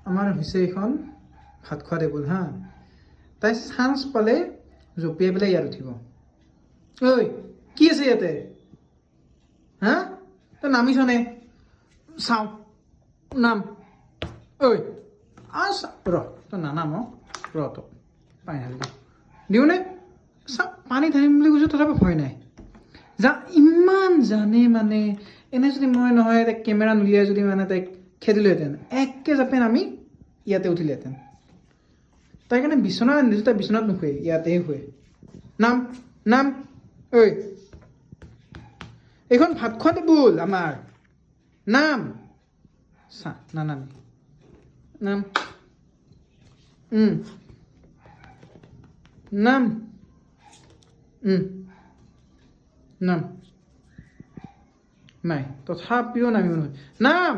আমাৰ হৈছে এইখন ভাত খোৱা টেবুল হা তাই চান্স পালে জঁপিয়াই পেলাই ইয়াত উঠিব ঐ কি আছে ইয়াতে হা তই নামিছনে চাওঁ নাম ঐ ৰ তই নানাম ৰ তই পানী ঢালি দিওঁনে চা পানী ঢালিম বুলি কৈছোঁ তথাপি ভয় নাই যা ইমান জানে মানে এনে যদি মই নহয় তাইক কেমেৰা নুলিয়াই যদি মানে তাইক খেদিলোহেঁতেন একে জাপে নামি ইয়াতে উঠিলেহেঁতেন তাই কাৰণে বিচনা আনিছোঁ তাই বিচনাত নুশুৱে ইয়াতেই শুৱে নাম নাম ঐ এইখন ভাত খোৱা টেবুল আমাৰ নাম চা নানামি নাম নাম নাম নাই তথাপিও নামিব নহয় নাম